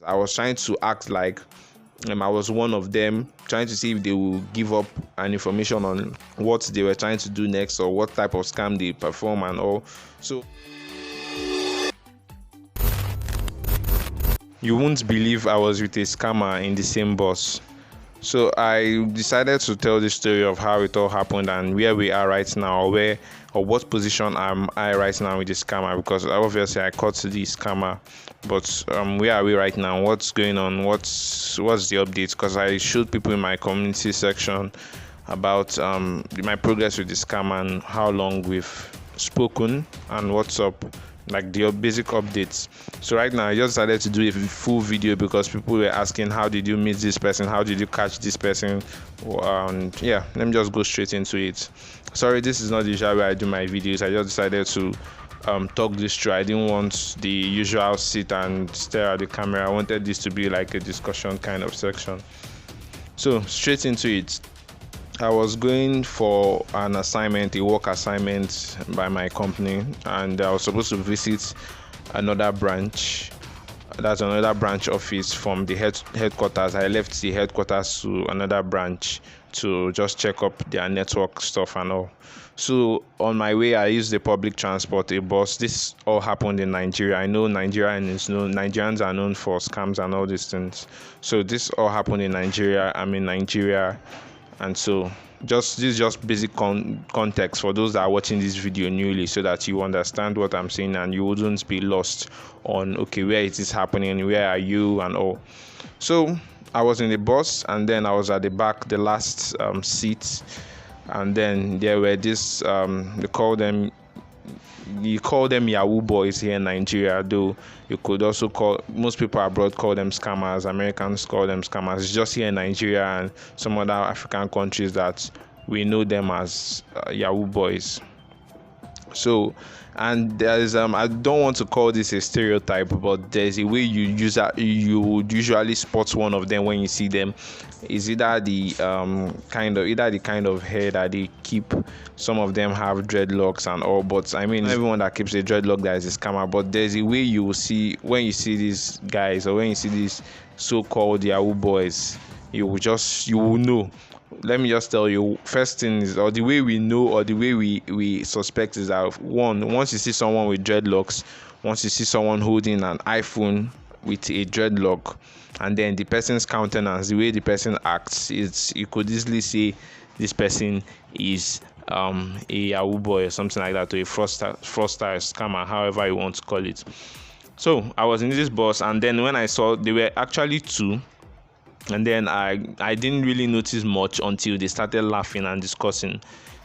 I was trying to act like I was one of them, trying to see if they will give up an information on what they were trying to do next or what type of scam they perform and all. So you won't believe I was with a scammer in the same bus. So I decided to tell the story of how it all happened and where we are right now, or what position am I right now with the scammer, because obviously I caught the scammer. But where are we right now? What's going on? What's the update? Because I showed people in my community section about my progress with the scammer and how long we've spoken and what's up, like the basic updates. So right now I just decided to do a full video because people were asking, how did you meet this person, how did you catch this person, and yeah, let me just go straight into it. Sorry, this is not the usual way I do my videos. I just decided to talk this through. I didn't want the usual sit and stare at the camera. I wanted this to be like a discussion kind of section. So straight into it. I was going for an assignment, a work assignment by my company, and I was supposed to visit another branch. That's another branch office from the headquarters. I left the headquarters to another branch to just check up their network stuff and all. So on my way, I used the public transport, a bus. This all happened in Nigeria. I know Nigerians are known for scams and all these things. So this all happened in Nigeria. I'm in Nigeria. And so this is just basic context for those that are watching this video newly, so that you understand what I'm saying and you wouldn't be lost on, okay, where it is happening, where are you and all. So I was in the bus, and then I was at the back, the last seat, and then there were this you call them Yahoo boys here in Nigeria, though you could also most people abroad call them scammers. Americans call them scammers. It's just here in Nigeria and some other African countries that we know them as Yahoo boys. So, and there's I don't want to call this a stereotype, but there's a way you would usually spot one of them when you see them. Is either the kind of hair that they keep. Some of them have dreadlocks and all, but I mean, everyone that keeps a dreadlock that is a scammer. But there's a way you will see when you see these guys, or when you see these so-called Yahoo boys, you will know. Let me just tell you, first thing is, or the way we know, or the way we suspect, is that once you see someone with dreadlocks, once you see someone holding an iPhone with a dreadlock, and then the person's countenance, the way the person acts, you could easily say this person is a Yahoo boy or something like that, or a fraudster, scammer, however you want to call it. So I was in this bus, and then when I saw, there were actually two. And then I didn't really notice much until they started laughing and discussing.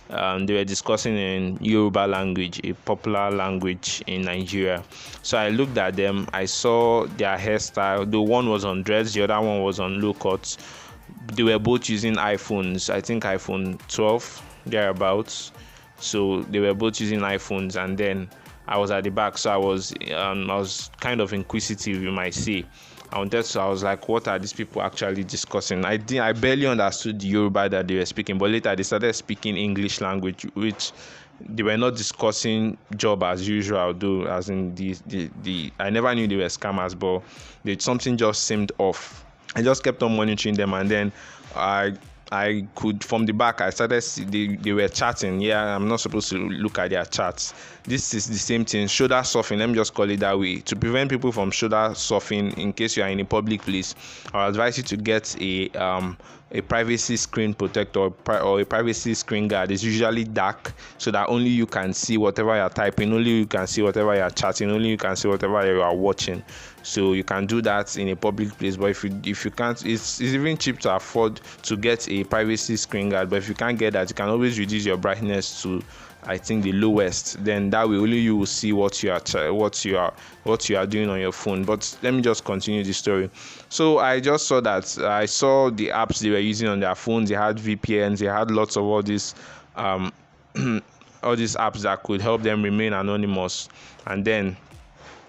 They were discussing in Yoruba language, a popular language in Nigeria. So I looked at them. I saw their hairstyle. The one was on dreads, the other one was on low cuts. They were both using iPhones. I think iPhone 12 thereabouts. So they were both using iPhones. And then I was at the back, so I was kind of inquisitive, you might say. I was like, what are these people actually discussing? I barely understood the Yoruba that they were speaking, but later they started speaking English language, which they were not discussing job as usual, though, as in the I never knew they were scammers, but something just seemed off. I just kept on monitoring them, and then I could, from the back, I started they were chatting. Yeah, I'm not supposed to look at their chats. This is the same thing, shoulder surfing. Let me just call it that way. To prevent people from shoulder surfing, in case you are in a public place, I would advise you to get a privacy screen protector or a privacy screen guard. It's usually dark, so that only you can see whatever you're typing, only you can see whatever you're chatting, only you can see whatever you are watching. So you can do that in a public place. But if you can't, it's even cheap to afford to get a privacy screen guard. But if you can't get that, you can always reduce your brightness to, I think, the lowest. Then that way only you will see what you are doing on your phone. But let me just continue the story. So I just saw that I saw the apps they were using on their phones. They had VPNs. They had lots of all these apps that could help them remain anonymous. And then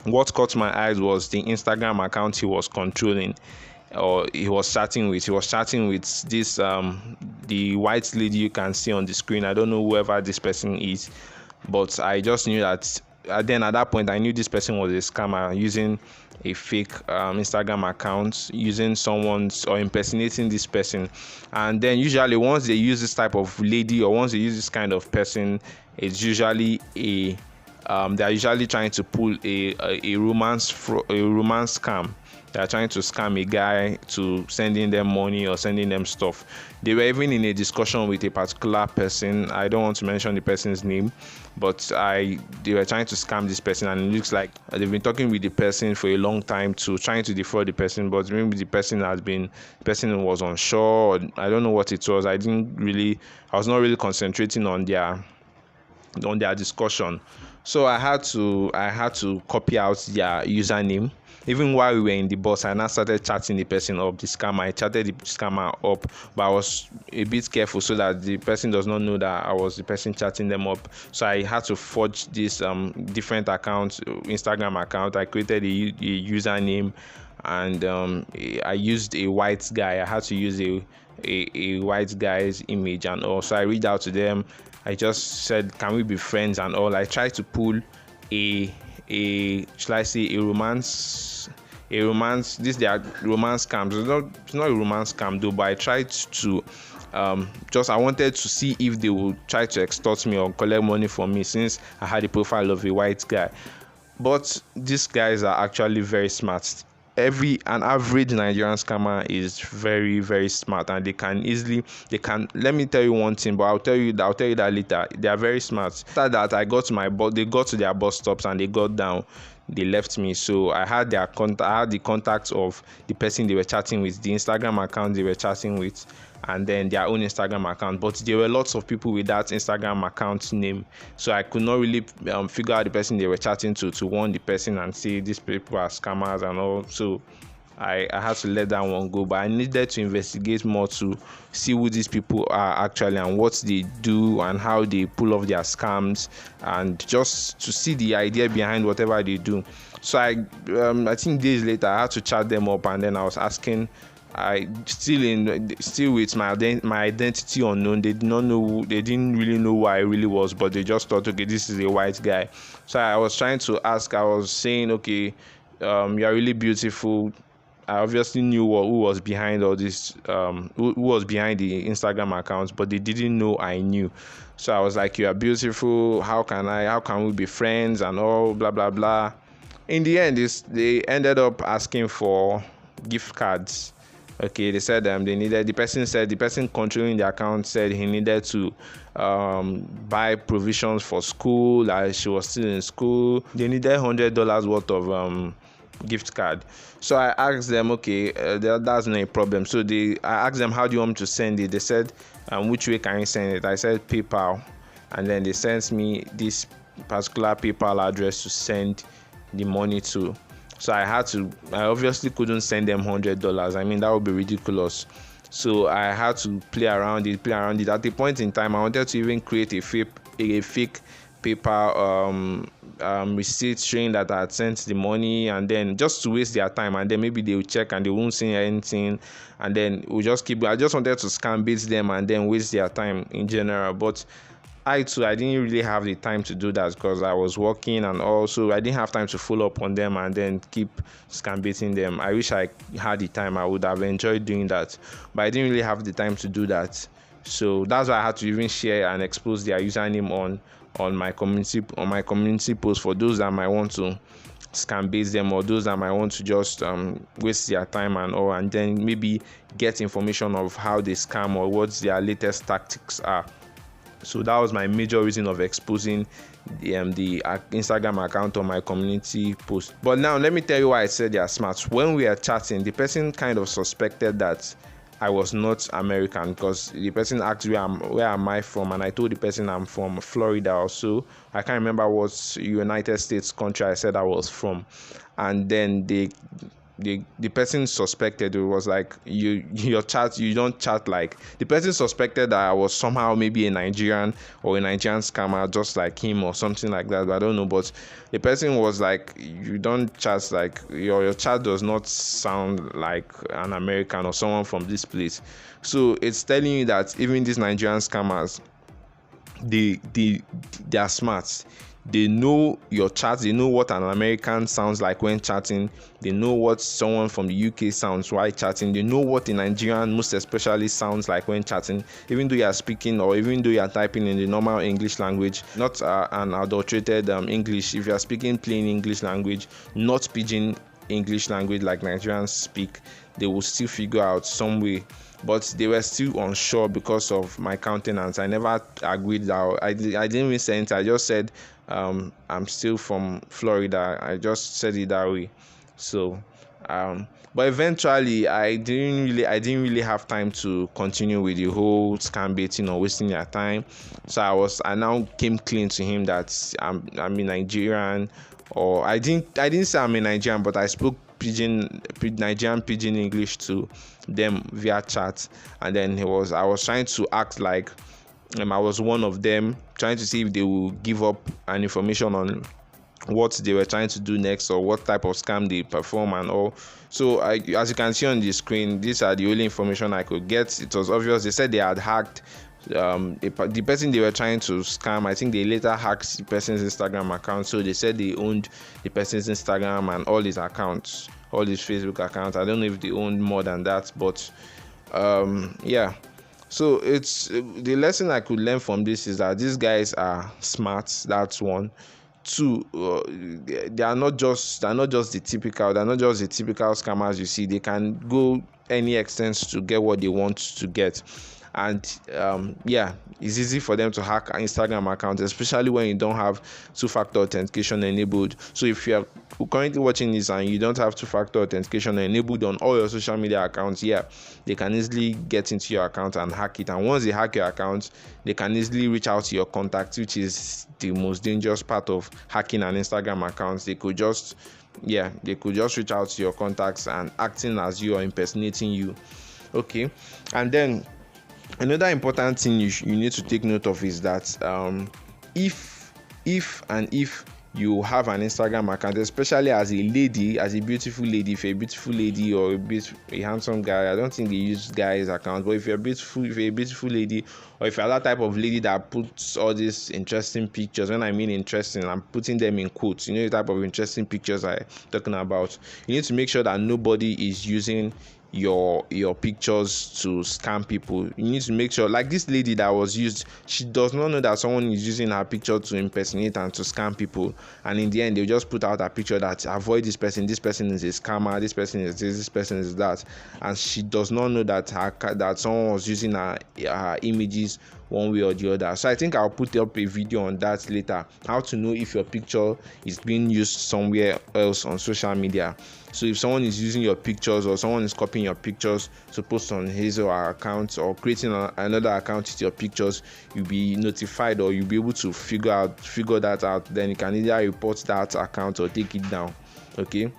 what caught my eyes was the Instagram account he was controlling, or he was chatting with. He was chatting with this the white lady you can see on the screen. I don't know whoever this person is, but I just knew that then at that point I knew this person was a scammer using a fake Instagram account, using someone's or impersonating this person. And then usually once they use this type of lady, or once they use this kind of person, it's usually they're usually trying to pull a romance scam. They are trying to scam a guy to sending them money or sending them stuff. They were even in a discussion with a particular person. I don't want to mention the person's name, but they were trying to scam this person, and it looks like they've been talking with the person for a long time to trying to defraud the person. But maybe the person was unsure. Or I don't know what it was. I was not really concentrating on their discussion. So I had to copy out their username. Even while we were in the bus, I now started chatting the person up, the scammer. I chatted the scammer up, but I was a bit careful so that the person does not know that I was the person chatting them up. So I had to forge this different account, Instagram account. I created a username, and I used a white guy. I had to use a white guy's image and all. So I reached out to them. I just said, can we be friends and all. I tried to pull should I say a romance, they are romance scams. It's not a romance scam though, but I tried to I wanted to see if they would try to extort me or collect money from me, since I had the profile of a white guy. But these guys are actually very smart. An average Nigerian scammer is very, very smart, and they can let me tell you one thing, but I'll tell you that later. They are very smart. After that, they got to their bus stops and they got down. They left me, so I had the contacts of the person they were chatting with, the Instagram account they were chatting with, and then their own Instagram account. But there were lots of people with that Instagram account name, so I could not really figure out the person they were chatting to warn the person and say these people are scammers and all. So I had to let that one go, but I needed to investigate more to see who these people are actually and what they do and how they pull off their scams, and just to see the idea behind whatever they do. So I think days later I had to chat them up, and then I was asking, I still with my identity unknown. They didn't really know who I really was, but they just thought, okay, this is a white guy. So I was trying to ask, I was saying, okay, you're really beautiful. I obviously knew who was behind all this, who was behind the Instagram accounts, but they didn't know I knew. So I was like, you are beautiful. How can we be friends and all, blah, blah, blah. In the end, they ended up asking for gift cards. Okay, they said the person controlling the account said he needed to buy provisions for school, as she was still in school. They needed $100 worth of gift card. So I asked them, okay, that's not a problem. So I asked them, how do you want me to send it? They said, which way can you send it? I said PayPal, and then they sent me this particular PayPal address to send the money to. So I obviously couldn't send them $100. I mean, that would be ridiculous. So I had to play around it. At a point in time, I wanted to even create a fake PayPal receipt showing that I had sent the money, and then just to waste their time, and then maybe they will check and they won't see anything, and then I just wanted to scam bait them and then waste their time in general. But I didn't really have the time to do that because I was working, and also I didn't have time to follow up on them and then keep scam baiting them. I wish I had the time. I would have enjoyed doing that, but I didn't really have the time to do that. So that's why I had to even share and expose their username on my community post for those that might want to scam bait them, or those that might want to just waste their time and all, and then maybe get information of how they scam or what their latest tactics are. So that was my major reason of exposing the Instagram account on my community post. But now let me tell you why I said they are smart. When we are chatting, the person kind of suspected that I was not American, because the person asked where am I from, and I told the person I'm from Florida also. I can't remember what United States country I said I was from, and then the person suspected. It was like, you don't chat like. The person suspected that I was somehow maybe a Nigerian or a Nigerian scammer just like him or something like that, but I don't know. But the person was like, you don't chat like, your chat does not sound like an American or someone from this place. So it's telling you that even these Nigerian scammers, they are smart. They know your chat. They know what an American sounds like when chatting. They know what someone from the UK sounds while chatting. They know what a Nigerian most especially sounds like when chatting, even though you are speaking or even though you are typing in the normal English language, not an adulterated English. If you are speaking plain English language, not pidgin English language like Nigerians speak, they will still figure out some way. But they were still unsure because of my countenance. I never agreed that I didn't even say it. I just said I'm still from Florida. I just said it that way. So but eventually I didn't really have time to continue with the whole scam baiting or wasting their time. So I now came clean to him that I'm a Nigerian, or I didn't say I'm a Nigerian, but I spoke Nigerian pidgin English to them via chat. And then I was trying to act like I was one of them, trying to see if they will give up an information on what they were trying to do next or what type of scam they perform and all. So as you can see on the screen, these are the only information I could get. It was obvious. They said they had hacked the person they were trying to scam. I think they later hacked the person's Instagram account. So they said they owned the person's Instagram and all his accounts, all his Facebook accounts. I don't know if they owned more than that, but yeah. So it's the lesson I could learn from this is that these guys are smart. That's one. Two, they are not just the typical scammers you see. They can go any extent to get what they want to get. And it's easy for them to hack Instagram accounts, especially when you don't have two-factor authentication enabled. So if you're currently watching this and you don't have two-factor authentication enabled on all your social media accounts, they can easily get into your account and hack it. And once they hack your account, they can easily reach out to your contacts, which is the most dangerous part of hacking an Instagram account. They could just reach out to your contacts and acting as you or impersonating you. Okay. And then another important thing you need to take note of is that if you have an Instagram account, especially as a lady, as a beautiful lady, if you're a beautiful lady or a handsome guy, I don't think they use guys' account, but if you're a beautiful lady, or if you're that type of lady that puts all these interesting pictures, when I mean interesting, I'm putting them in quotes, the type of interesting pictures I'm talking about, you need to make sure that nobody is using your pictures to scam people. You need to make sure, like this lady that was used, she does not know that someone is using her picture to impersonate and to scam people, and in the end they just put out a picture that avoid this person is a scammer, this person is this person is that, and she does not know that someone was using her images one way or the other. So I think I'll put up a video on that later, how to know if your picture is being used somewhere else on social media. So if someone is using your pictures or someone is copying your pictures to post on his or her account or creating another account with your pictures, you'll be notified or you'll be able to figure that out. Then you can either report that account or take it down. Okay.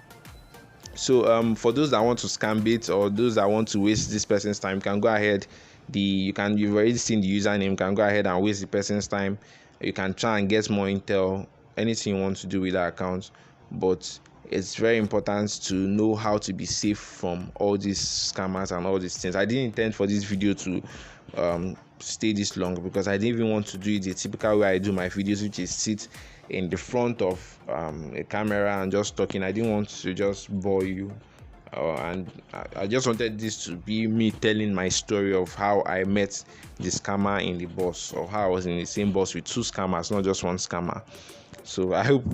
So for those that want to scam bait or those that want to waste this person's time, you can go ahead. You've already seen the username. You can go ahead and waste the person's time. You can try and get more intel, anything you want to do with that account, but it's very important to know how to be safe from all these scammers and all these things. I didn't intend for this video to stay this long because I didn't even want to do it the typical way I do my videos, which is sit in the front of a camera and just talking. I didn't want to just bore you. And I just wanted this to be me telling my story of how I met the scammer in the bus, or how I was in the same bus with two scammers, not just one scammer. So I hope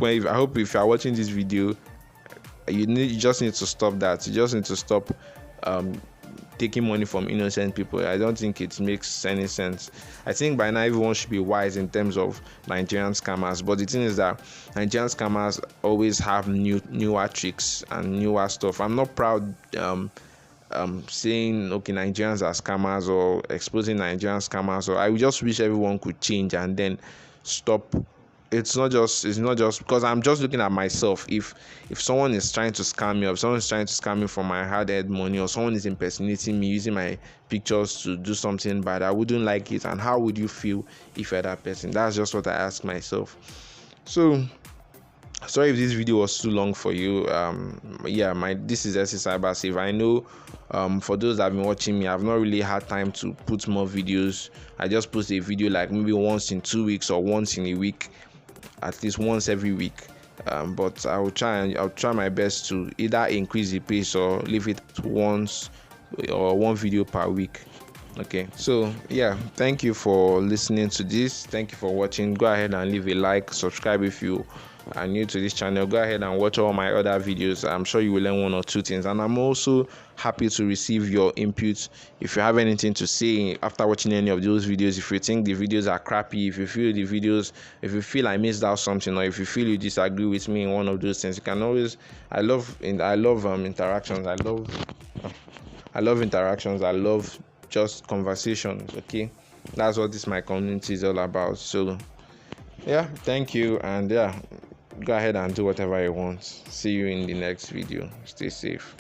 if you are watching this video, you just need to stop that. You just need to stop taking money from innocent people. I don't think it makes any sense. I think by now everyone should be wise in terms of Nigerian scammers, but the thing is that Nigerian scammers always have newer tricks and newer stuff. I'm not proud saying okay, Nigerians are scammers or exposing Nigerian scammers, or I just wish everyone could change and then stop. It's not just because I'm just looking at myself. If someone is trying to scam me, or if someone is trying to scam me for my hard-earned money, or someone is impersonating me using my pictures to do something bad, I wouldn't like it. And how would you feel if you're that person? That's just what I ask myself. So sorry if this video was too long for you. This is SC Cyber Safe. I know for those that have been watching me, I've not really had time to put more videos. I just post a video like maybe once in 2 weeks or once in a week. at least once every week. But I'll try my best to either increase the pace or leave it once or one video per week. Okay, so yeah, thank you for listening to this. Thank you for watching. Go ahead and leave a like, subscribe if you are new to this channel. Go ahead and watch all my other videos. I'm sure you will learn one or two things, and I'm also happy to receive your input. If you have anything to say after watching any of those videos, if you think the videos are crappy, if you feel I missed out something, or if you feel you disagree with me in one of those things, you can always. I love interactions. I love interactions. I love just conversations. Okay, that's what my community is all about. So yeah, thank you, and yeah, go ahead and do whatever you want. See you in the next video. Stay safe.